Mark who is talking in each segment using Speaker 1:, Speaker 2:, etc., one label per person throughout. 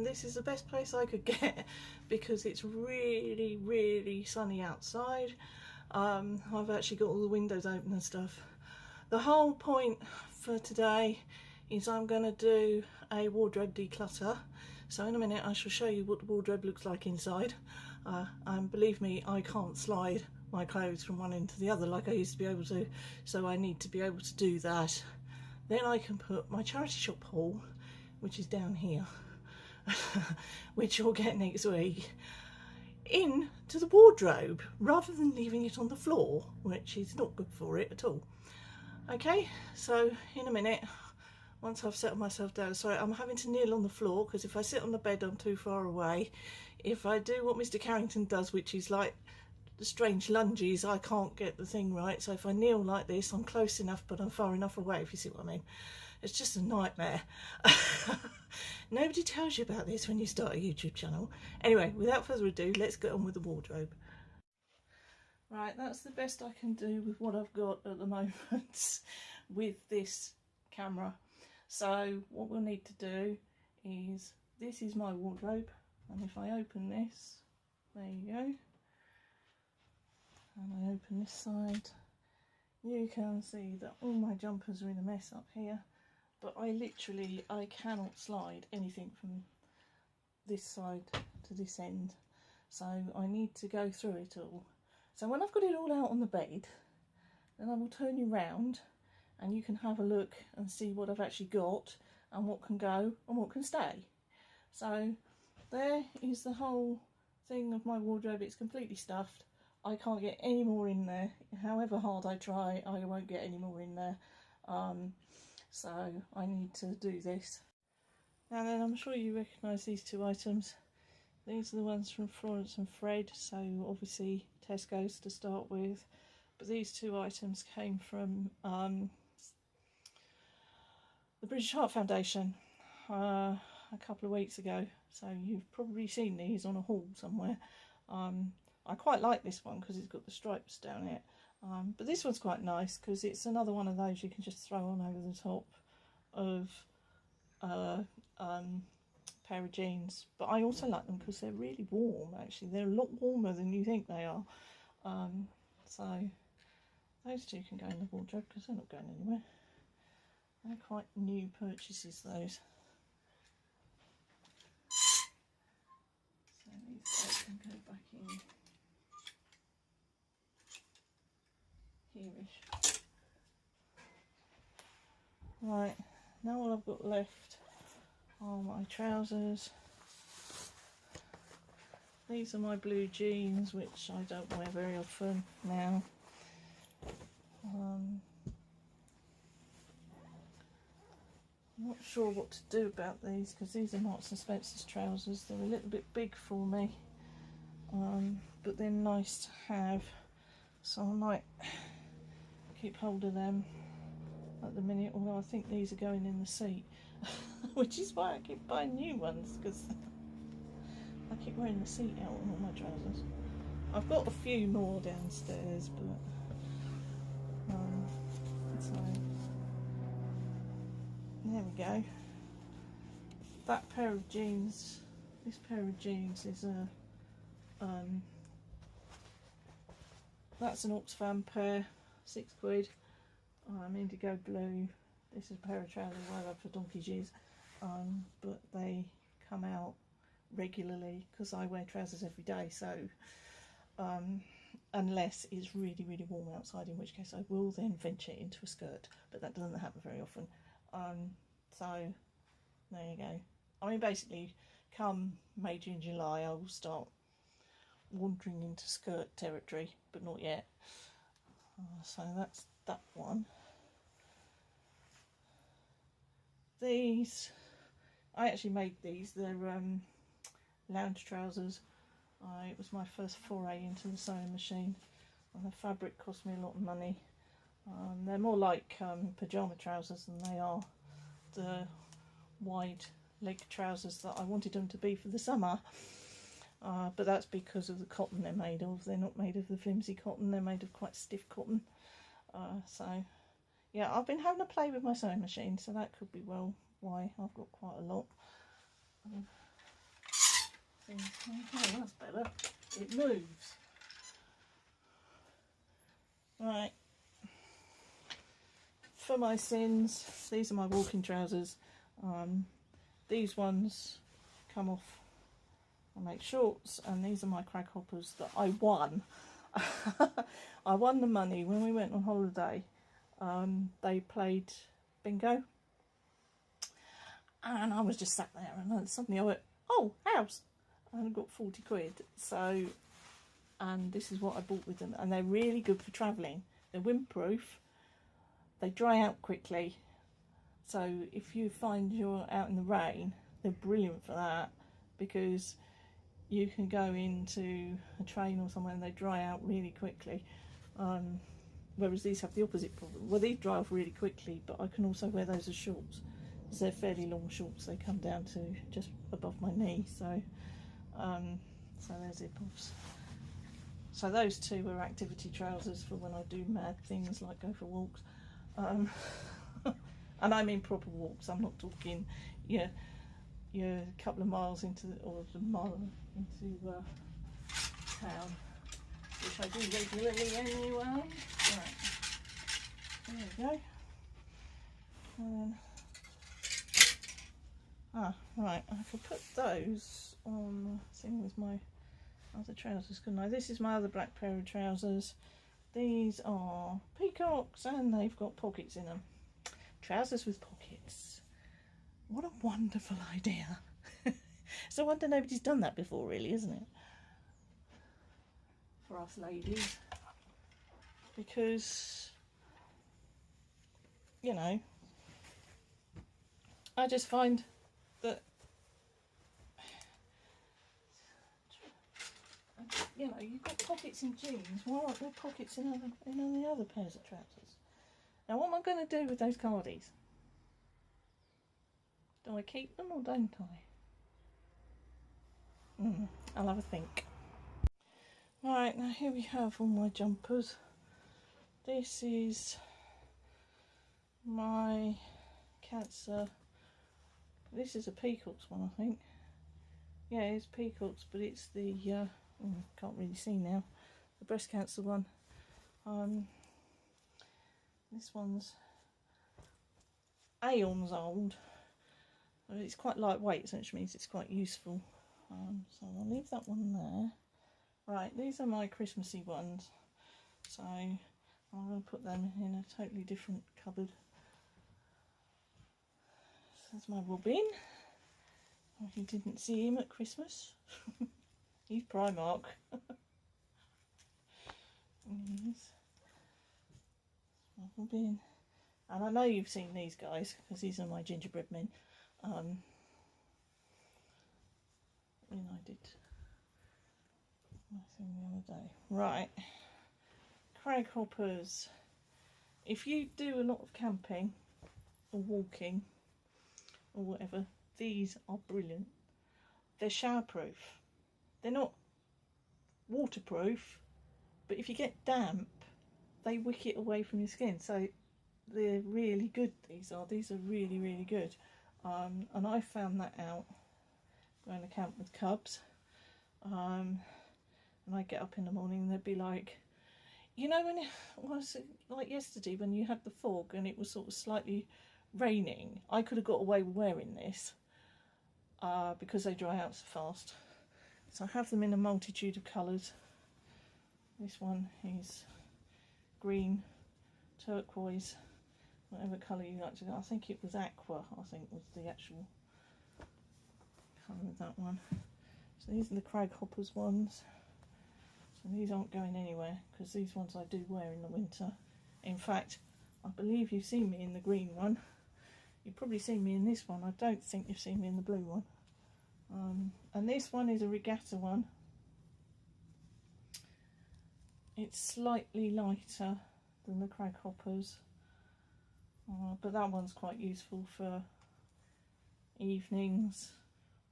Speaker 1: this is the best place I could get because it's really sunny outside. I've actually got all the windows open and stuff. The whole point for today is I'm going to do a wardrobe declutter. So in a minute I shall show you what the wardrobe looks like inside. And believe me, I can't slide my clothes from one end to the other like I used to be able to, so I need to be able to do that. Then I can put my charity shop haul, which is down here, which you'll get next week, into the wardrobe rather than leaving it on the floor, which is not good for it at all. Okay, so in a minute, once I've settled myself down, sorry, I'm having to kneel on the floor because if I sit on the bed I'm too far away. If I do what Mr. Carrington does, which is like the strange lunges, I can't get the thing right. So if I kneel like this, I'm close enough but I'm far enough away, if you see what I mean. It's just a nightmare. Nobody tells you about this when you start a YouTube channel. Anyway, without further ado, let's get on with the wardrobe. Right, that's the best I can do with what I've got at the moment with this camera. So what we'll need to do is, this is my wardrobe, and if I open this, there you go, and I open this side, you can see that all my jumpers are in a mess up here, but I cannot slide anything from this side to this end, so I need to go through it all. So when I've got it all out on the bed, then I will turn you round and you can have a look and see what I've actually got and what can go and what can stay. So there is the whole thing of my wardrobe. It's completely stuffed. I can't get any more in there. However hard I try, I won't get any more in there. So I need to do this. Now then, I'm sure you recognise these two items. These are the ones from Florence and Fred, so obviously Tesco's to start with. But these two items came from the British Heart Foundation a couple of weeks ago, so you've probably seen these on a haul somewhere. I quite like this one because it's got the stripes down it, but this one's quite nice because it's another one of those you can just throw on over the top of pair of jeans. But I also like them because they're really warm. Actually, they're a lot warmer than you think they are. So those two can go in the wardrobe because they're not going anywhere. They're quite new purchases, those. So these guys can go back in here-ish. Right, now all I've got left are my trousers. These are my blue jeans, which I don't wear very often now. I'm not sure what to do about these because these are Marks and Spencer's trousers. They're a little bit big for me, but they're nice to have, so I might keep hold of them at the minute, although I think these are going in the seat. Which is why I keep buying new ones, because I keep wearing the seat out on all my trousers. I've got a few more downstairs, but so there we go. That pair of jeans, this pair of jeans is a that's an Oxfam pair, £6, indigo blue. This is a pair of trousers I love for donkey's years, but they come out regularly because I wear trousers every day, so unless it's really warm outside, in which case I will then venture into a skirt, but that doesn't happen very often. So there you go. I mean, basically come May, June, July I will start wandering into skirt territory, but not yet. So that's that one. These, I actually made these. They're lounge trousers. It was my first foray into the sewing machine, and the fabric cost me a lot of money. They're more like pyjama trousers than they are the wide leg trousers that I wanted them to be for the summer. But that's because of the cotton they're made of. They're not made of the flimsy cotton, they're made of quite stiff cotton. So yeah, I've been having a play with my sewing machine, so that could be well why I've got quite a lot. Oh, that's better. It moves. Right. For my sins, these are my walking trousers. These ones come off and make shorts, and these are my crag hoppers that I won. I won the money when we went on holiday. They played bingo, and I was just sat there, and then suddenly I went, "Oh, house!" and I got 40 quid. So, and this is what I bought with them, and they're really good for travelling. They're windproof. They dry out quickly, so if you find you're out in the rain, they're brilliant for that, because you can go into a train or somewhere and they dry out really quickly, whereas these have the opposite problem. Well, these dry off really quickly, but I can also wear those as shorts, because they're fairly long shorts. They come down to just above my knee, so so there's zip-offs. So those two are activity trousers for when I do mad things like go for walks. And I mean proper walks. I'm not talking you're a couple of miles into or a mile into town, which I do regularly anyway. Right, there we go. And then, right, I could put those on thing with my other trousers, couldn't I? This is my other black pair of trousers. These are peacocks and they've got pockets in them. Trousers with pockets. What a wonderful idea. It's a wonder nobody's done that before, really, isn't it? For us ladies. Because, you know, I just find that, you know, you've got pockets in jeans. Why aren't there pockets in any other pairs of trousers? Now, what am I going to do with those cardies? Do I keep them or don't I? I'll have a think. Right, now here we have all my jumpers. This is my Cancer. This is a Peacocks one, I think. Yeah, it's Peacocks, but it's the can't really see now. The breast cancer one. This one's aeons old. It's quite lightweight, so which means it's quite useful. So I'll leave that one there. Right, these are my Christmassy ones. So I'm going to put them in a totally different cupboard. There's my Robin. If you didn't see him at Christmas, he's Primark. He's my Robin. And I know you've seen these guys, because these are my gingerbread men. And I did my thing the other day. Right. Crag hoppers. If you do a lot of camping or walking or whatever, these are brilliant. They're showerproof. They're not waterproof, but if you get damp, they wick it away from your skin. So they're really good. These are really, really good. And I found that out going to camp with cubs. And I get up in the morning and they'd be like, you know, when it was like yesterday when you had the fog and it was sort of slightly raining, I could have got away with wearing this because they dry out so fast. So I have them in a multitude of colours. This one is green, turquoise, whatever colour you like to go. I think it was aqua, I think was the actual colour of that one. So these are the Crag Hoppers ones. So these aren't going anywhere because these ones I do wear in the winter. In fact, I believe you've seen me in the green one. You've probably seen me in this one. I don't think you've seen me in the blue one. And this one is a regatta one. It's slightly lighter than the Crag Hoppers, but that one's quite useful for evenings,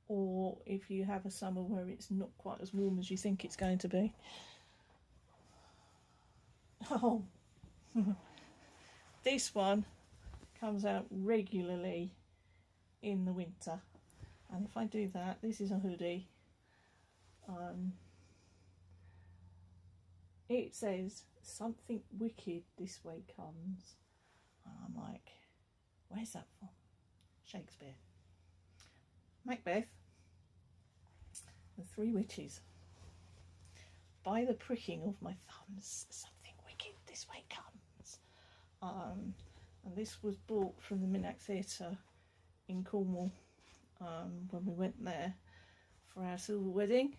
Speaker 1: or if you have a summer where it's not quite as warm as you think it's going to be. Oh, this one comes out regularly in the winter, and if I do that, this is a hoodie, It says something wicked this way comes, and I'm like, where's that from? Shakespeare. Macbeth. The Three Witches. By the pricking of my thumbs, something wicked this way comes. And this was bought from the Minack Theatre in Cornwall when we went there for our silver wedding.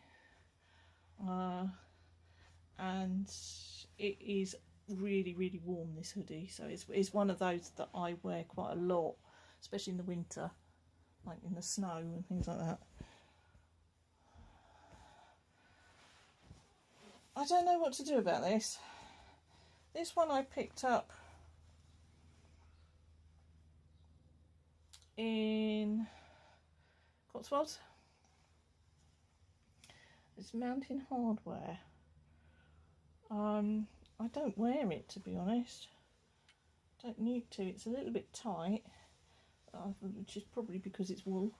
Speaker 1: And it is really, really warm, this hoodie, so it's one of those that I wear quite a lot, especially in the winter, like in the snow and things like that. I don't know what to do about this. This one I picked up in Cotswolds. It's Mountain Hardware. I don't wear it, to be honest. Don't need to. It's a little bit tight, which is probably because it's wool.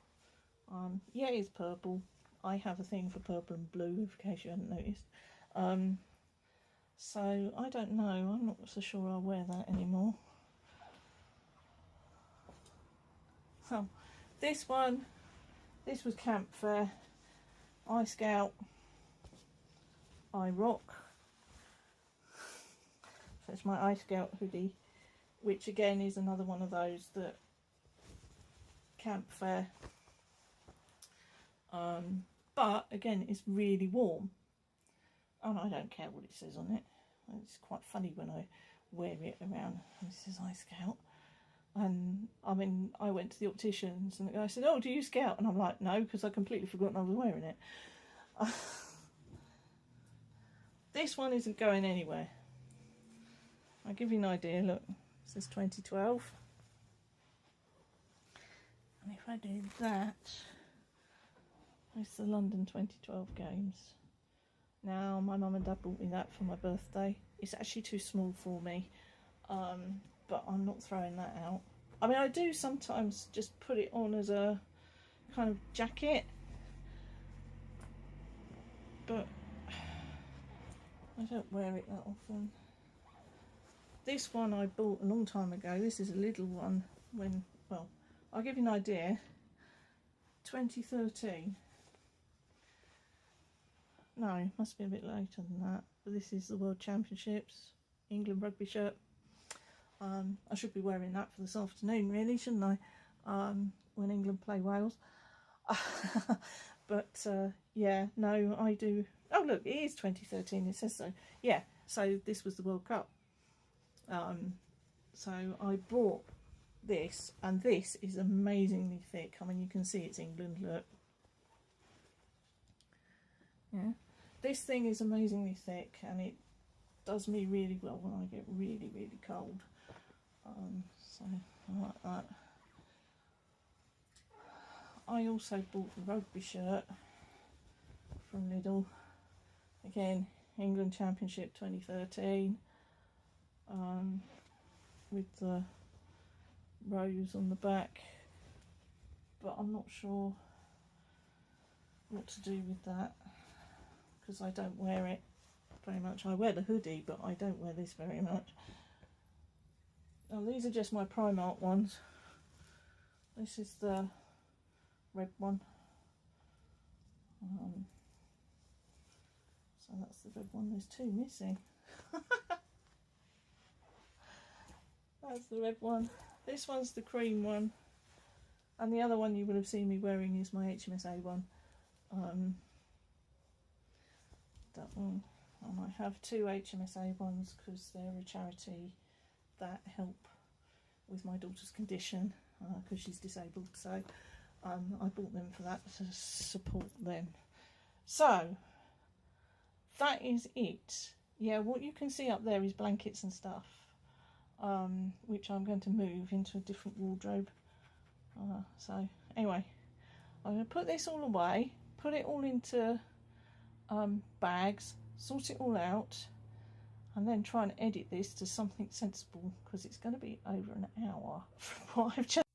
Speaker 1: Yeah, it's purple. I have a thing for purple and blue, in case you hadn't noticed. So I don't know. I'm not so sure I'll wear that anymore. So this one, this was Camp Fair. I Scout, I Rock. So it's my I Scout hoodie, which again is another one of those that Camp Fair. But again, it's really warm, and I don't care what it says on it. It's quite funny when I wear it around. This is I Scout, and I mean, I went to the opticians, and the guy said, "Oh, do you Scout?" And I'm like, "No," because I completely forgotten I was wearing it. This one isn't going anywhere. I'll give you an idea. Look, it says 2012. And if I do that, it's the London 2012 games. Now, my mum and dad bought me that for my birthday. It's actually too small for me, but I'm not throwing that out. I mean, I do sometimes just put it on as a kind of jacket, but I don't wear it that often. This one I bought a long time ago. This is a little one when, well, I'll give you an idea. 2013. No, must be a bit later than that. But this is the World Championships, England rugby shirt. I should be wearing that for this afternoon, really, shouldn't I? When England play Wales. But yeah, no, I do. Oh, look, it is 2013. It says so. Yeah, so this was the World Cup. So I bought this, and this is amazingly thick. I mean, you can see it's England, look. Yeah, this thing is amazingly thick, and it does me really well when I get really, really cold. So I like that. I also bought the rugby shirt from Lidl. Again, England Championship 2013. With the rose on the back, but I'm not sure what to do with that because I don't wear it very much. I wear the hoodie, but I don't wear this very much. Now, these are just my Primark ones. This is the red one. So that's the red one. There's two missing. That's the red one. This one's the cream one, and the other one you would have seen me wearing is my HMSA one. That one. And I have two HMSA ones because they're a charity that help with my daughter's condition because she's disabled. So I bought them for that, to support them. So that is it. Yeah, what you can see up there is blankets and stuff. Which I'm going to move into a different wardrobe. So anyway, I'm going to put this all away, put it all into bags, sort it all out, and then try and edit this to something sensible because it's going to be over an hour from what I've just